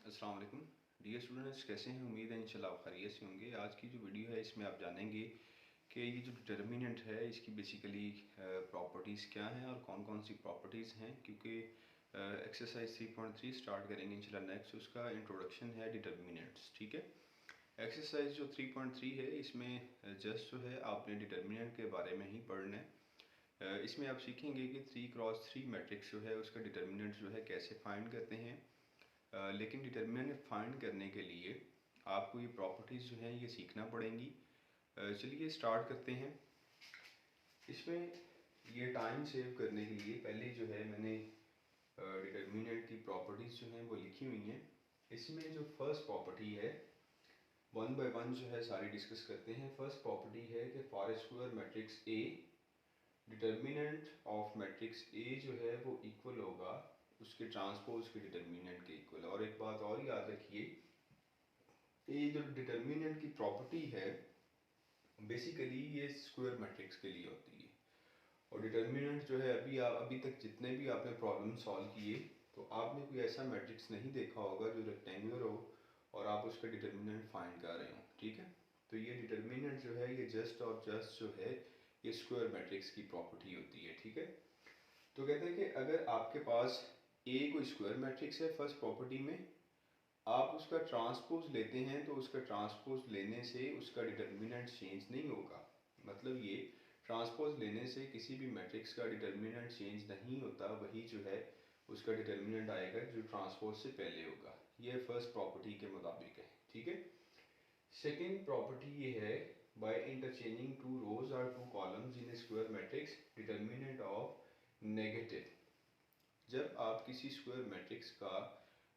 अस्सलाम वालेकुम dear students, कैसे हैं? उम्मीद है इंशाल्लाह आप खैरियत से होंगे। आज की जो वीडियो है इसमें आप जानेंगे कि ये जो डिटर्मिनेंट है इसकी बेसिकली प्रॉपर्टीज़ क्या हैं और कौन कौन सी प्रॉपर्टीज़ हैं, क्योंकि एक्सरसाइज 3.3 स्टार्ट करेंगे इंशाल्लाह नेक्स्ट। उसका इंट्रोडक्शन है डिटर्मिनेंट्स। ठीक है, एक्सरसाइज जो 3.3 है इसमें जस्ट जो है आपने डिटर्मिनेंट के बारे में ही पढ़ना है। इसमें आप सीखेंगे कि 3x3 मैट्रिक्स जो है उसका डिटर्मिनेंट जो है कैसे फाइंड करते हैं। लेकिन डिटर्मिनेंट फाइंड करने के लिए आपको ये प्रॉपर्टीज़ जो हैं ये सीखना पड़ेंगी। चलिए स्टार्ट करते हैं। इसमें ये टाइम सेव करने के लिए पहले जो है मैंने डिटर्मिनेंट की प्रॉपर्टीज़ जो हैं वो लिखी हुई हैं। इसमें जो फर्स्ट प्रॉपर्टी है वन बाय वन जो है सारी डिस्कस करते हैं। फर्स्ट प्रॉपर्टी है कि for a square matrix A determinant of matrix A जो है वो इक्वल होगा उसके ट्रांसपोज के डिटर्मिनेंट के इक्वल। और एक बात और याद रखिए, ये जो डिटर्मिनेंट की प्रॉपर्टी है बेसिकली ये स्क्वायर मैट्रिक्स के लिए होती है। और डिटर्मिनेंट जो है अभी तक जितने भी आपने प्रॉब्लम सॉल्व किए तो आपने कोई ऐसा मैट्रिक्स नहीं देखा होगा जो रेक्टेंगुलर हो और आप उसका डिटर्मिनेंट फाइंड कर रहे हो। ठीक है, तो ये डिटर्मिनेंट जो है ये जस्ट और जस्ट जो है ये स्क्वायर मैट्रिक्स की प्रॉपर्टी होती है। ठीक है, तो कहते हैं कि अगर आपके पास ए कोई स्क्वायर मैट्रिक्स है, फर्स्ट प्रॉपर्टी में आप उसका ट्रांसपोज लेते हैं तो उसका ट्रांसपोज लेने से उसका डिटर्मिनेंट चेंज नहीं होगा। मतलब ये ट्रांसपोज लेने से किसी भी मैट्रिक्स का डिटर्मिनेंट चेंज नहीं होता, वही जो है उसका डिटर्मिनेंट आएगा जो ट्रांसपोज से पहले होगा। ये फर्स्ट प्रॉपर्टी के मुताबिक है। ठीक है, सेकेंड प्रॉपर्टी ये है बाय इंटरचेंजिंग टू रोज और two columns in A square matrix determinant of negative. जब आप किसी स्क्वायर मैट्रिक्स का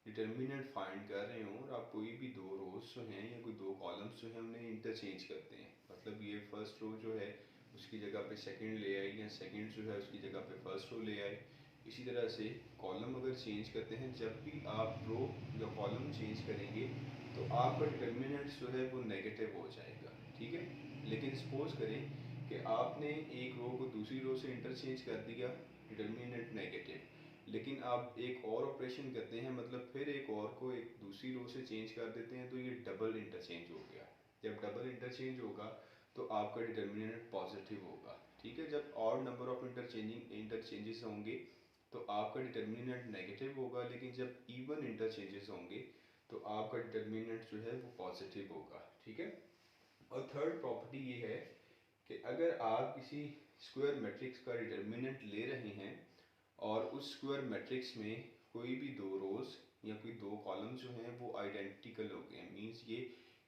डिटर्मिनेंट फाइंड कर रहे हो और आप कोई भी दो रोज जो हैं या कोई दो कॉलम्स जो हैं उन्हें इंटरचेंज करते हैं, मतलब ये फर्स्ट रो जो है उसकी जगह पे सेकंड ले आए या सेकंड जो है उसकी जगह पे फर्स्ट रो ले आए। इसी तरह से कॉलम अगर चेंज करते हैं, जब भी आप रो या कॉलम चेंज करेंगे तो आपका डिटर्मिनेंट जो है वो नेगेटिव हो जाएगा। ठीक है, लेकिन सपोज करें कि आपने एक रो को दूसरी रो से इंटरचेंज कर दिया, डिटर्मिनेंट नेगेटिव, लेकिन आप एक और ऑपरेशन करते हैं, मतलब फिर एक और को एक दूसरी रो से चेंज कर देते हैं, तो ये डबल इंटरचेंज हो गया। जब डबल इंटरचेंज होगा तो आपका डिटर्मिनेंट पॉजिटिव होगा। ठीक है, जब और नंबर ऑफ इंटरचेंजेस होंगे तो आपका डिटर्मिनेंट नेगेटिव होगा, लेकिन जब इवन इंटरचेंजेस होंगे तो आपका डिटर्मिनेंट जो है वो पॉजिटिव होगा। ठीक है, और थर्ड प्रॉपर्टी ये है कि अगर आप किसी स्क्वायर मैट्रिक्स का डिटर्मिनेंट ले रहे हैं और उस स्क्वायर मैट्रिक्स में कोई भी दो रोज या कोई दो कॉलम जो हैं वो आइडेंटिकल हो गए, मीन्स ये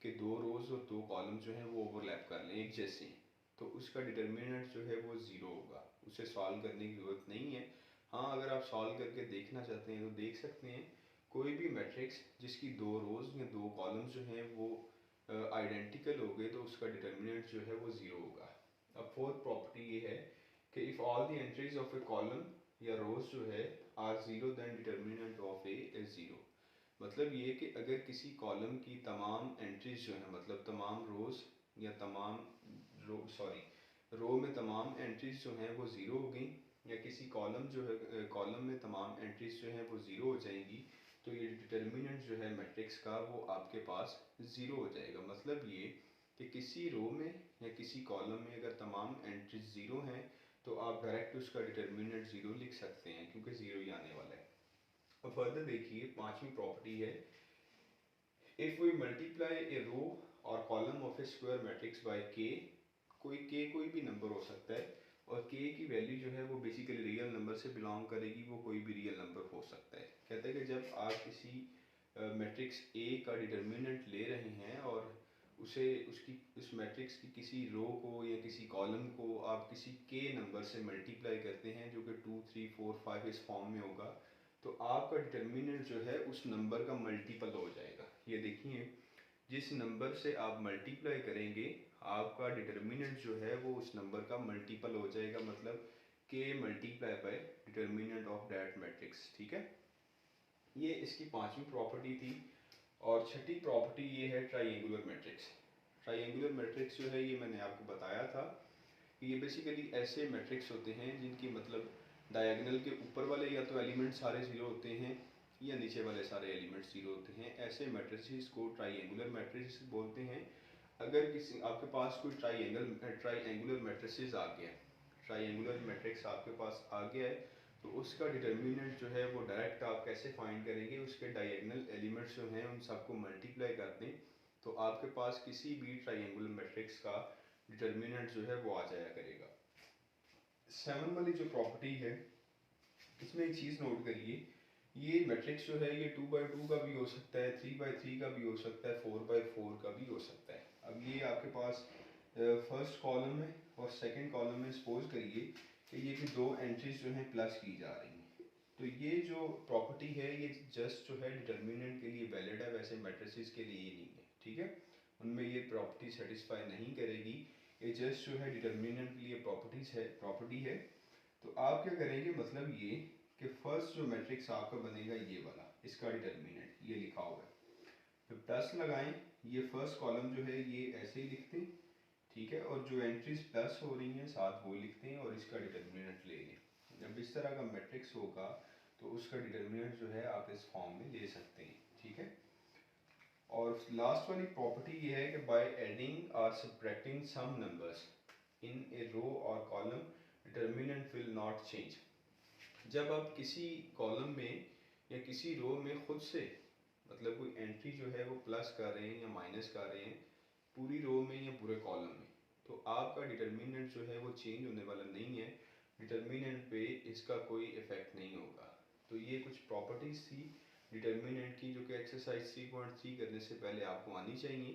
कि दो रोज और दो कॉलम जो हैं वो ओवरलैप कर लें एक जैसे, तो उसका डिटर्मिनेंट जो है वो ज़ीरो होगा। उसे सॉल्व करने की ज़रूरत नहीं है। हाँ, अगर आप सॉल्व करके देखना चाहते हैं तो देख सकते हैं। कोई भी मैट्रिक्स जिसकी दो रोज या दो कॉलम जो हैं वो आइडेंटिकल हो गए तो उसका डिटर्मिनेंट जो है वो ज़ीरो होगा। अब फोर्थ प्रॉपर्टी ये है कि if all the entries of A column या रोज जो है are zero then determinant of A is zero. मतलब ये कि अगर किसी कॉलम की तमाम एंट्रीज जो है, मतलब तमाम रोज या तमाम रो में तमाम एंट्रीज जो हैं वो ज़ीरो हो गई, या किसी कॉलम जो है कॉलम में तमाम एंट्रीज जो हैं वो ज़ीरो हो जाएंगी, तो ये डिटर्मिनेंट जो है मैट्रिक्स का वो आपके पास ज़ीरो हो जाएगा। मतलब ये कि किसी रो में या किसी कॉलम में अगर तमाम एंट्रीज ज़ीरो हैं तो आप डायरेक्ट उसका डिटर्मिनेंट ज़ीरो लिख सकते हैं, क्योंकि ज़ीरो ही आने वाला है। अब फर्दर देखिए, पांचवी प्रॉपर्टी है इफ़ वी मल्टीप्लाई ए रो और column of A square matrix bye के। कोई भी नंबर हो सकता है और के की वैल्यू जो है वो बेसिकली रियल नंबर से बिलोंग करेगी, वो कोई भी रियल नंबर हो सकता है। कहते हैं कि जब आप किसी मैट्रिक्स ए का डिटर्मिनेंट ले रहे हैं और उस मैट्रिक्स की किसी रो को या किसी कॉलम को आप किसी के नंबर से मल्टीप्लाई करते हैं जो कि 2, 3, 4, 5 इस फॉर्म में होगा, तो आपका डिटर्मिनेंट जो है उस नंबर का मल्टीपल हो जाएगा। ये देखिए, जिस नंबर से आप मल्टीप्लाई करेंगे आपका डिटर्मिनेंट जो है वो उस नंबर का मल्टीपल हो जाएगा, मतलब के multiply by determinant of that matrix. ठीक है, ये इसकी पांचवी प्रॉपर्टी थी। और छठी प्रॉपर्टी ये है ट्राइएंगुलर मैट्रिक्स। ट्राइएंगुलर मैट्रिक्स जो है ये मैंने आपको बताया था कि ये बेसिकली ऐसे मैट्रिक्स होते हैं जिनकी मतलब डायगोनल के ऊपर वाले या तो एलिमेंट सारे ज़ीरो होते हैं या नीचे वाले सारे एलिमेंट्स जीरो होते हैं। ऐसे मैट्रिसेस को ट्राइंगुलर मैट्रिसेस बोलते हैं। अगर किसी आपके पास कोई ट्राइंगुलर मैट्रिसेस आ गया, ट्राइंगुलर मैट्रिक्स आपके पास आ गया है, तो उसका डिटर्मिनेंट जो है वो डायरेक्ट आप कैसे फाइंड करेंगे, उसके डायगोनल एलिमेंट्स जो हैं उन सबको मल्टीप्लाई कर दें तो आपके पास किसी भी ट्राइंगुलर मैट्रिक्स का डिटर्मिनेंट जो है वो आ जाया करेगा। 7 वाली जो प्रॉपर्टी है इसमें एक चीज़ नोट करिए, ये मैट्रिक्स जो है ये 2x2 का भी हो सकता है, 3x3 का भी हो सकता है, 4x4 का भी हो सकता है। अब ये आपके पास फर्स्ट कॉलम में और सेकंड कॉलम में सपोज करिए कि ये कि दो एंट्रीज जो हैं प्लस की जा रही हैं, तो ये जो प्रॉपर्टी है ये जस्ट जो है डिटर्मिनेंट के लिए वैलिड है, वैसे मैट्रिसेस के लिए नहीं है, ठीक है। उनमें ये प्रॉपर्टी सेटिस्फाई नहीं करेगी, ये जस्ट जो है डिटर्मिनेंट के लिए प्रॉपर्टी है। तो आप क्या करेंगे, मतलब ये कि फर्स्ट जो मैट्रिक्स आपका बनेगा ये वाला, इसका डिटर्मिनेंट ये लिखा हुआ है, फिर प्लस लगाएं, ये फर्स्ट कॉलम जो है ये ऐसे ही लिखते हैं, ठीक है, और जो एंट्रीज प्लस हो रही हैं साथ वो लिखते हैं और इसका डिटर्मिनेंट ले लें। जब इस तरह का मैट्रिक्स होगा तो उसका डिटर्मिनेंट जो है आप इस फॉर्म में ले सकते हैं, ठीक है। और लास्ट वाली प्रॉपर्टी ये है कि बाय एडिंग और सब्ट्रैक्टिंग सम नंबर्स इन ए रो और column determinant will not change. जब आप किसी कॉलम में या किसी रो में खुद से मतलब कोई एंट्री जो है वो प्लस कर रहे हैं या माइनस कर रहे हैं पूरी रो में या पूरे कॉलम में, तो आपका डिटर्मिनेंट जो है वो चेंज होने वाला नहीं है, डिटर्मिनेंट पे इसका कोई इफेक्ट नहीं होगा। तो ये कुछ प्रॉपर्टीज थी डिटर्मिनेंट की जो कि एक्सरसाइज 3.3 करने से पहले आपको आनी चाहिए।